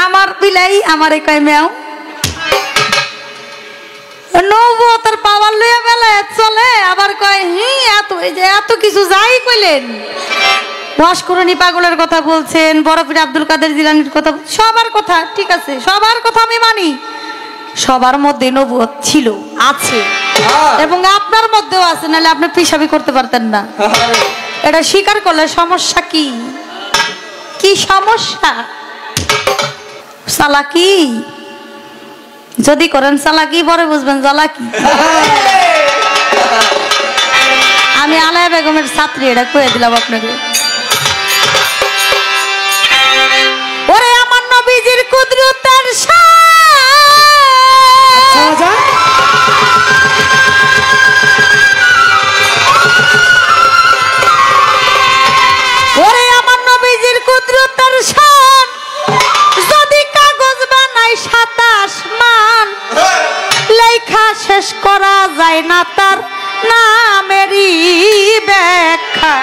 আমার বিলাই আমারে কয় মেও নবুয়তের পাওয়ার লইয়া বেলায় চলে আবার কয় এত এই যে এত কিছু যাই কইলেন ভাস্করণী পাগলের কথা বলছেন বরফির আব্দুল কাদের জিলানীর কথা সবার কথা ঠিক আছে সবার কথা আমি মানি সবার মধ্যে নবুয়ত ছিল আছে এবং আপনার মধ্যেও আছে নাহলে আপনি পিশাবি করতে পারতেন না এটা স্বীকার করলে সমস্যা কি কি সমস্যা চালাকি যদি করেন চালাকি পরে বুঝবেন চালাকি আমি আলায়া বেগমের ছাত্রী এটা কয়ে দিলাম আপনাকে ওরে আমার নবীজির কুদরতের ওরে আমার নবীজির কুদরতের শান যদি কাগজ বানাই 27 মান লেখা শেষ করা যায় না তার নামেরই ব্যাখ্যা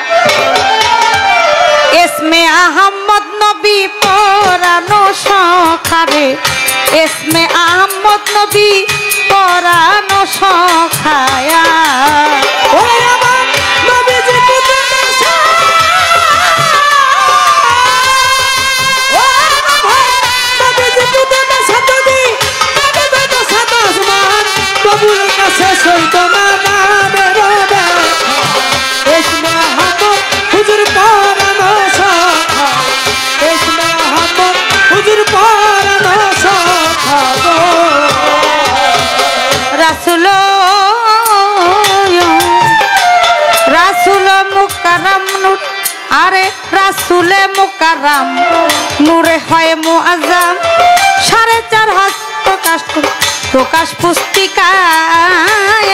ইসমে আহমদ নবী পরানো সখারে ইসমে আহমদ নবী পরানো সখায়া ওরে আমার নবীজি কুদরতের শান নবীজি কুদরতের শান যদি কাগজ বানাই 27 মান কবুল কাছে সইতো না নামের ব্যাখ্যা ইসমে আহমদ হুজুর পরানো সখা ইসমে আহমদ হুজুর পরানো সখা রাসূল রাসূল মুকাররম নূর আরে রাসূলে মুকাররম নূরে হয় মুআজ্জম 4.5 হাত প্রকাশ পুস্তিকায়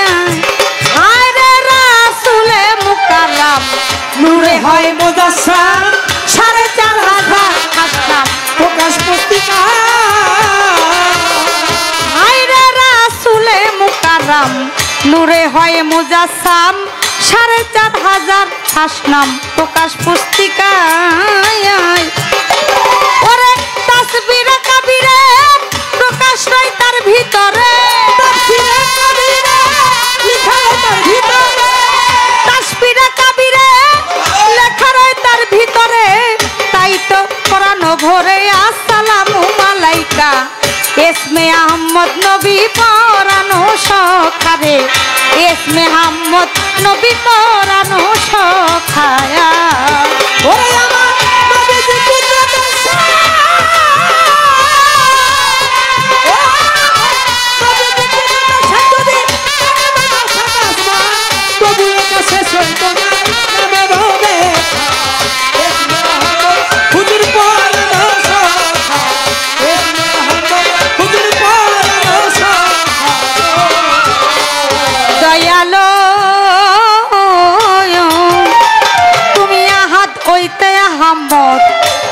আরে রাসূলে মুকাররম নূরে হয় মুজাসসাম 4.5 হাত আসলাম প্রকাশ পুস্তিকায় আরে রাসূলে মুকাররম নূরে হয় মুজাসসাম 4.5 হাসনাম প্রকাশ পুস্তিকায় ওরে তাসবিরে কাবিরে প্রকাশ হয় তার ভিতরে তাসবিরে কাবিরে লেখা হয় তার ভিতরে তাসবিরে কাবিরে লেখা হয় তার ভিতরে তাই তো কোরআন ভরে আসসালামু আলাইকা ইসমে আহমদ নবী পরানো সখারে ইসমে আহমদ নবী পরানো সখায়া ওরে আমার নবীজি কুদরতের শান নবীজি কুদরতের শান যদি কবুল কাছে সইতো না নামের ব্যাখ্যা ইসমে আহমদ হুজুর পরানো সখা ইসমে আহমদ হুজুর পরানো সখা দয়ালো তুমি আহাদ হইতে আহমদ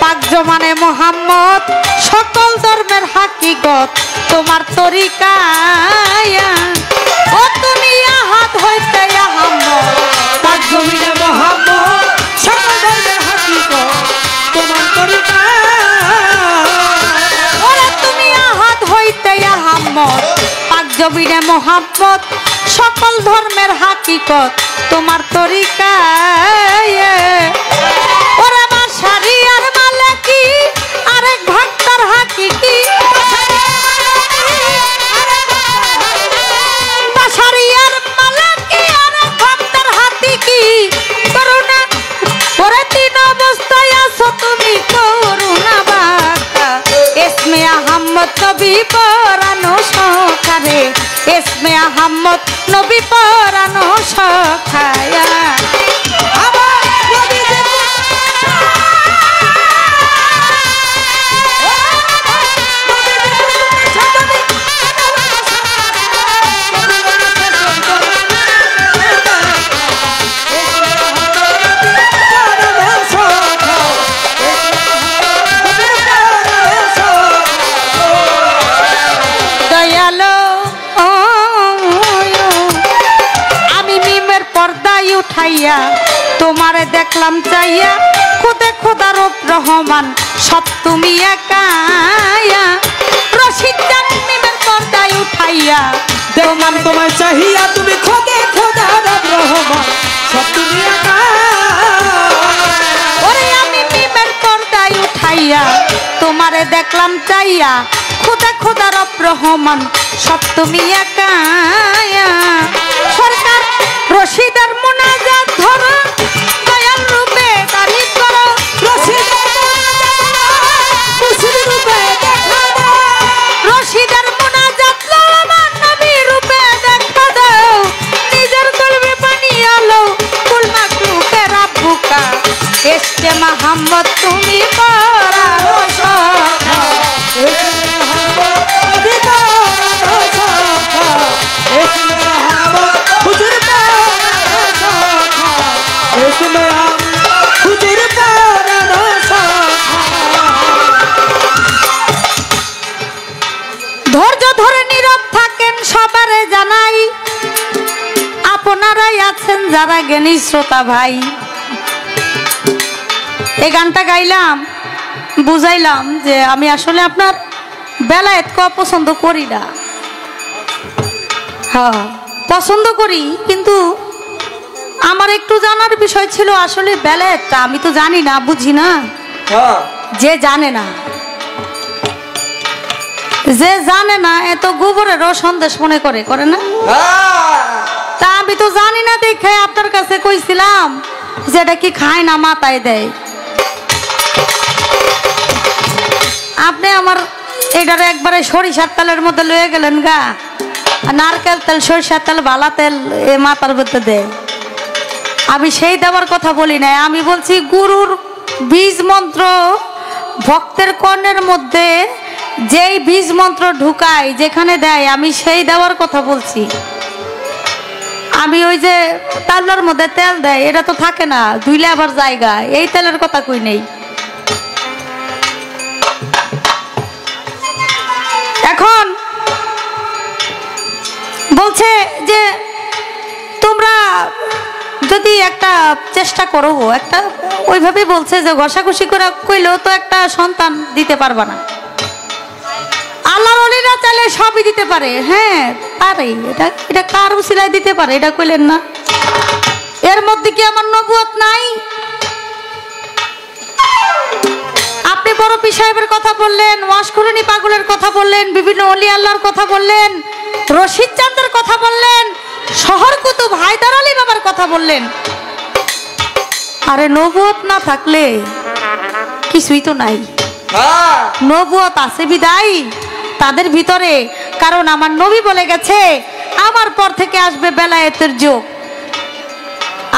পাক জমানে মোহাম্মদ সকল ধর্মের হাকিকত তোমার তরিকায় ও তুমি আহাদ হইতে আহমদ পাক জমানে মোহাম্মদ সকল ধর্মের হাকিকত তোমার তরিকায় ওরে তুমি আহাদ হইতে আহমদ পাক জমানে মোহাম্মদ সকল ধর্মের হাকিকত তোমার তরিকায় ওরে আমার শরিয়ার মালিকি আরেক ভক্তর হাকিকি শরিয়ার মালিকি আরেক ভক্তর হাকিকি করুণা ওরে তিন অবস্থায় আছো তুমি করুণা বাকা ইসমে আহমদ নবী পরানো সখারে ইসমে আহমদ নবী পরানো সখায়া আমার নবীজি দয়ালো উঠাইয়া তোমারে দেখলাম চাইয়া খুদে খোদা রব রহমান সব তুমি একাই দেখলাম তোমায় চাহিয়া তুমি খোদে খোদা রহমান সব তুমি একা। ওরে আমি মিমের পর্দায় উঠাইয়া তোমারে দেখলাম চাইয়া খোদা খোদা রব রহমান সব তুমি একা। সরকার রশিদার মুনাজাত ধরো দয়াল রূপে তারিফ করো রশিদার মুনাজাত আমার নবী রূপে দেখা দাও নিজের কলবে পানি আলো কুল মাকলুকে রাব্বুকা এসকে মোহাম্মদ তুমি পরানো সখা ধৈর্য ধরে নীরব থাকেন সবারে জানাই আপনারাই আছেন যারা জ্ঞানী শ্রোতা ভাই। এই গানটা গাইলাম বুঝাইলাম যে আমি আসলে আপনার বেলায়েত পছন্দ করি না। হ্যাঁ পছন্দ করি কিন্তু আমার একটু জানার বিষয় ছিল আসলে বেলায়েতটা আমি তো জানি না বুঝি না। যে জানে না এত গোবরেরও সন্দেশ মনে করে না। তা আমি তো জানি না দেখে আপনার কাছে কইছিলাম যেটা কি খায় না মাথায় দেয়। আপনি আমার এটারে একবারে সরিষার তেলের মধ্যে লয়ে গেলেন গা। নারকেল তেল সরিষার তেল ভালা তেল এ মাথার মধ্যে দেয়। আমি সেই দেওয়ার কথা বলি নাই, আমি বলছি গুরুর বীজ মন্ত্র ভক্তের কর্ণের মধ্যে যেই বীজ মন্ত্র ঢুকায় যেখানে দেয় আমি সেই দেওয়ার কথা বলছি। আমি ওই যে তাওলার মধ্যে তেল দেয় এটা তো থাকে না ধুইলে আবার জায়গা এই তেলের কথা কই নেই। এখন বলছে যে তোমরা যদি একটা চেষ্টা করো একটা ওইভাবে বলছে যে ঘষাঘষি করে কইলেও তো একটা সন্তান দিতে পারবা না। আল্লাহর ওলিরা চাইলে সবই দিতে পারে। হ্যাঁ পারে, এটা কার উসিলায় দিতে পারে এটা কইলেন না। এর মধ্যে কি আমার নবুয়ত নাই? আপনি বড় পীর সাহেবের কথা বললেন, ওয়াশকুরনি পাগলের কথা বললেন, বিভিন্ন ওলি আল্লাহর কথা বললেন, রশিদ চাঁদের কথা বললেন, শহর কুতুব হায়দার আলী বাবার কথা বললেন। আরে নবুয়ত না থাকলে কিছুই তো নাই। নবুয়ত আছে বিদায় তাদের ভিতরে, কারণ আমার নবী বলে গেছে আমার পর থেকে আসবে বেলায়েতের যুগ।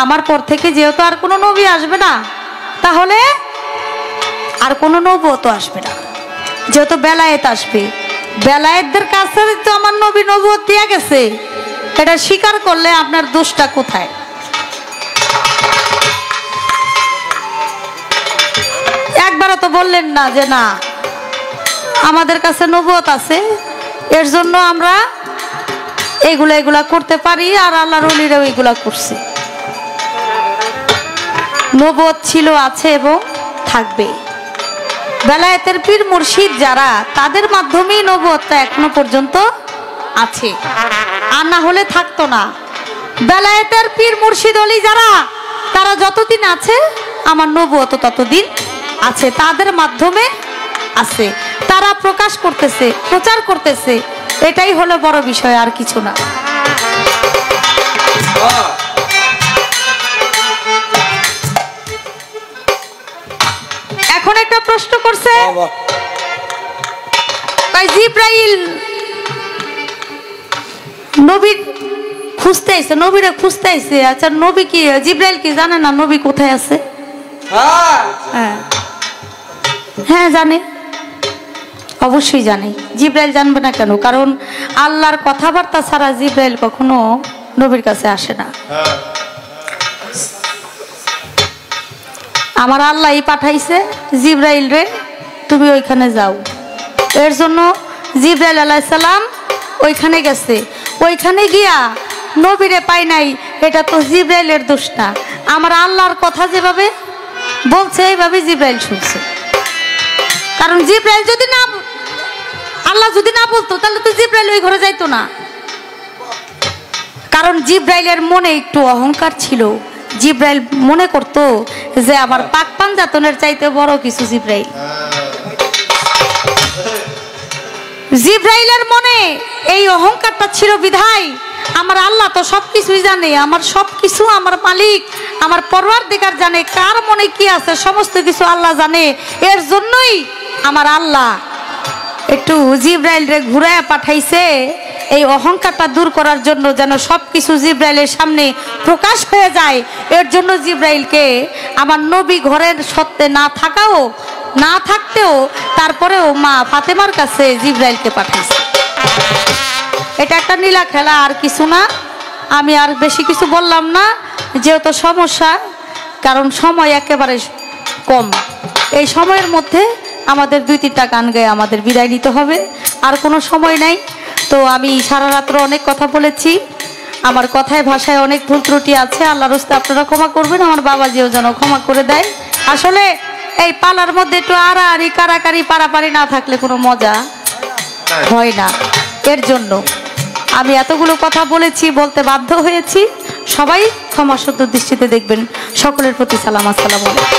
আমার পর থেকে যেহেতু আর কোনো নবী আসবে না তাহলে আর কোনো নবুয়ত আসবে না, যেহেতু বেলায়েত আসবে। বেলায়েতদের কাছে তো আমার নবী নবুয়ত দিয়ে গেছে, এটা স্বীকার করলে আপনার দোষটা কোথায়? একবারও তো বললেন না যে না আমাদের কাছে নবুয়ত আছে এর জন্য আমরা এগুলা করতে পারি, আর আল্লাহর ওলিরাও এগুলা করছে। নবুয়ত ছিল, আছে এবং থাকবে। বেলায়েতের পীর মুর্শিদ যারা তাদের মাধ্যমেই নবুয়তটা এখনো পর্যন্ত আছে, আর না হলে থাকতো না। বেলায়েতের পীর মুর্শিদ ওলি যারা তারা যতদিন আছে আমার নবুয়ত ততদিন আছে, তাদের মাধ্যমে আছে, তারা প্রকাশ করতেছে, প্রচার করতেছে, এটাই হলো বড় বিষয়, আর কিছু না। এখন একটা প্রশ্ন করছে জিব্রাইল নবীর খুঁজতে আইছে, নবীরা খুঁজতে আইছে। আচ্ছা নবী কি জিব্রাইল কি জানে না নবী কোথায় আছে? হ্যাঁ হ্যাঁ জানে, অবশ্যই জানে। জিব্রাইল জানবে না কেন? কারণ আল্লাহর কথাবার্তা ছাড়া জিব্রাইল কখনো নবীর কাছে আসে না। আমার আল্লাহই পাঠাইছে জিব্রাইল রে তুমি ওইখানে যাও। এর জন্য জিব্রাইল আলাইহিস সালাম ওইখানে গেছে। ওইখানে গিয়া নবীরে পাই নাই, এটা তো জিব্রাইলের দোষ না। আমার আল্লাহর কথা যেভাবে বলছে এইভাবে জিব্রাইল শুনছে। কারণ জিব্রাইল যদি না, আল্লাহ যদি না বলতো তাহলে তো জিব্রাইল ওই ঘরে যাইতো না। কারণ জিব্রাইলের মনে একটু অহংকার ছিল। জিব্রাইল মনে করত যে আমার পাক পাঞ্জাতনের চাইতে বড় কিছু জিব্রাইল। জিব্রাইলের মনে এই অহংকারটা ছিল বিধায় আমার আল্লাহ তো সবকিছুই জানে, আমার সবকিছু আমার মালিক আমার পরওয়ারদিগার জানে কার মনে কি আছে, সমস্ত কিছু আল্লাহ জানে। এর জন্যই আমার আল্লাহ একটু জিব্রাইল রে ঘুরায় পাঠাইছে এই অহংকারটা দূর করার জন্য, যেন সবকিছু জিব্রাইলের সামনে প্রকাশ হয়ে যায়। এর জন্য জিব্রাইলকে আমার নবী ঘরের সত্ত্বে না থাকতেও তারপরেও মা ফাতেমার কাছে জিব্রাইলকে পাঠাইছে। এটা একটা নীলা খেলা, আর কিছু না। আমি আর বেশি কিছু বললাম না, যেহেতু সমস্যা, কারণ সময় একেবারে কম। এই সময়ের মধ্যে আমাদের 2-3টা গান গায়ে আমাদের বিদায় নিতে হবে, আর কোনো সময় নাই। তো আমি সারা রাত্র অনেক কথা বলেছি, আমার কথায় ভাষায় অনেক ভুল ত্রুটি আছে, আল্লাহর রাস্তে আপনারা ক্ষমা করবেন, আমার বাবাজিও যেন ক্ষমা করে দেয়। আসলে এই পালার মধ্যে একটু আড়াআড়ি কারাকারি পারাপারি না থাকলে কোনো মজা হয় না। এর জন্য আমি এতগুলো কথা বলেছি, বলতে বাধ্য হয়েছি। সবাই ক্ষমা সুন্দর দৃষ্টিতে দেখবেন। সকলের প্রতি সালাম, আসসালামু আলাইকুম।